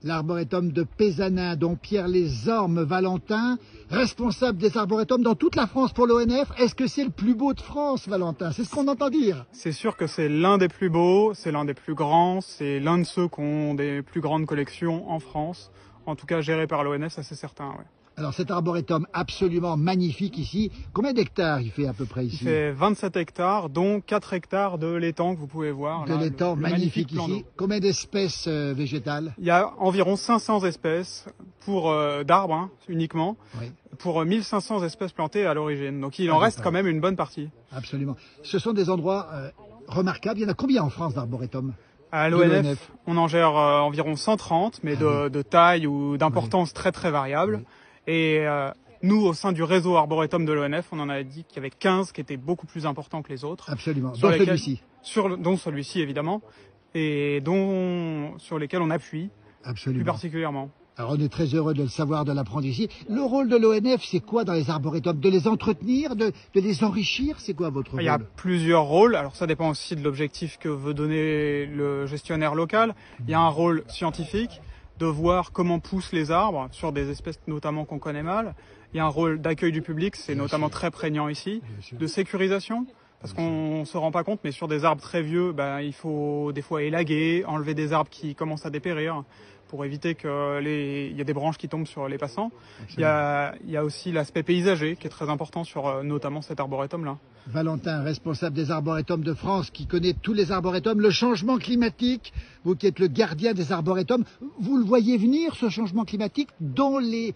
L'arboretum de Pézanin, dont Pierre Lesorme Valentin, responsable des arboretums dans toute la France pour l'ONF. Est-ce que c'est le plus beau de France, Valentin? C'est ce qu'on entend dire. C'est sûr que c'est l'un des plus beaux, c'est l'un des plus grands, c'est l'un de ceux qui ont des plus grandes collections en France. En tout cas, géré par l'ONF, ça c'est certain, ouais. Alors cet arboretum absolument magnifique ici, combien d'hectares il fait à peu près ici? Il fait 27 hectares, dont 4 hectares de l'étang que vous pouvez voir. De l'étang magnifique ici. Combien d'espèces végétales? Il y a environ 500 espèces d'arbres uniquement, oui. Pour 1500 espèces plantées à l'origine. Donc il en reste quand même une bonne partie. Absolument. Ce sont des endroits remarquables. Il y en a combien en France d'arboretums? À l'ONF, on en gère environ 130, mais de taille ou d'importance très très variable. Oui. Et nous, au sein du réseau arboretum de l'ONF, on en a dit qu'il y avait 15 qui étaient beaucoup plus importants que les autres. Absolument, dont celui-ci. Dont celui-ci, évidemment, et sur lesquels on appuie plus particulièrement. Alors on est très heureux de le savoir, de l'apprendre ici. Le rôle de l'ONF, c'est quoi dans les arboretums? De les entretenir, de les enrichir? C'est quoi votre rôle? Il y a plusieurs rôles. Alors ça dépend aussi de l'objectif que veut donner le gestionnaire local. Il y a un rôle scientifique, de voir comment poussent les arbres sur des espèces notamment qu'on connaît mal. Il y a un rôle d'accueil du public, c'est notamment très prégnant ici, de sécurisation, parce qu'on ne se rend pas compte, mais sur des arbres très vieux, il faut des fois élaguer, enlever des arbres qui commencent à dépérir, pour éviter qu'il y ait des branches qui tombent sur les passants. Il y a aussi l'aspect paysager qui est très important sur notamment cet arboretum-là. Valentin, responsable des arboretums de France, qui connaît tous les arboretums, le changement climatique, vous qui êtes le gardien des arboretums, vous le voyez venir, ce changement climatique, dans les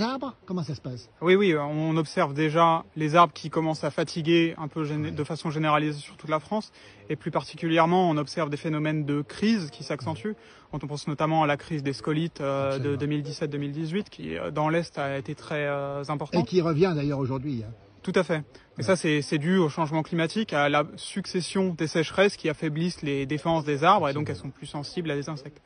arbres? Comment ça se passe? Oui, on observe déjà les arbres qui commencent à fatiguer un peu de façon généralisée sur toute la France, et plus particulièrement, on observe des phénomènes de crise qui s'accentuent. Quand on pense notamment à la crise des scolytes de 2017-2018, qui dans l'Est a été très importante. Et qui revient d'ailleurs aujourd'hui. Tout à fait. Et ça, c'est dû au changement climatique, à la succession des sécheresses qui affaiblissent les défenses des arbres, et donc elles sont plus sensibles à des insectes.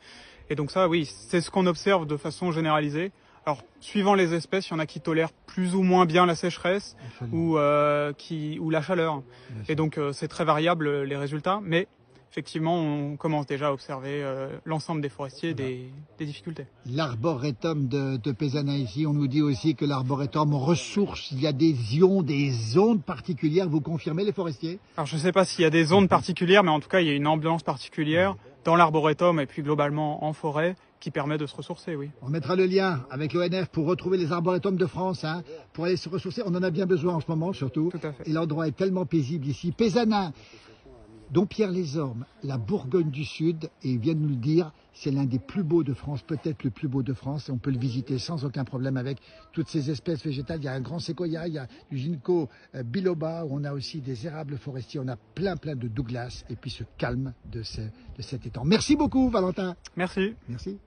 Et donc ça, oui, c'est ce qu'on observe de façon généralisée. Alors, suivant les espèces, il y en a qui tolèrent plus ou moins bien la sécheresse ou la chaleur. Et donc, c'est très variable les résultats, mais effectivement, on commence déjà à observer l'ensemble des forestiers des difficultés. L'arboretum de Pézanin ici, on nous dit aussi que l'arboretum ressource, il y a des ions, des ondes particulières. Vous confirmez, les forestiers? Alors, je ne sais pas s'il y a des ondes particulières, mais en tout cas, il y a une ambiance particulière dans l'arboretum et puis globalement en forêt qui permet de se ressourcer, oui. On mettra le lien avec l'ONF pour retrouver les arboretums de France, pour aller se ressourcer. On en a bien besoin en ce moment, surtout. Tout à fait. Et l'endroit est tellement paisible ici. Pézanin, dont Pierre Lesorme, la Bourgogne du Sud, et il vient de nous le dire, c'est l'un des plus beaux de France, peut-être le plus beau de France, et on peut le visiter sans aucun problème avec toutes ces espèces végétales. Il y a un grand séquoia, il y a du ginkgo biloba, on a aussi des érables forestiers, on a plein de Douglas, et puis ce calme de cet étang. Merci beaucoup, Valentin. Merci. Merci.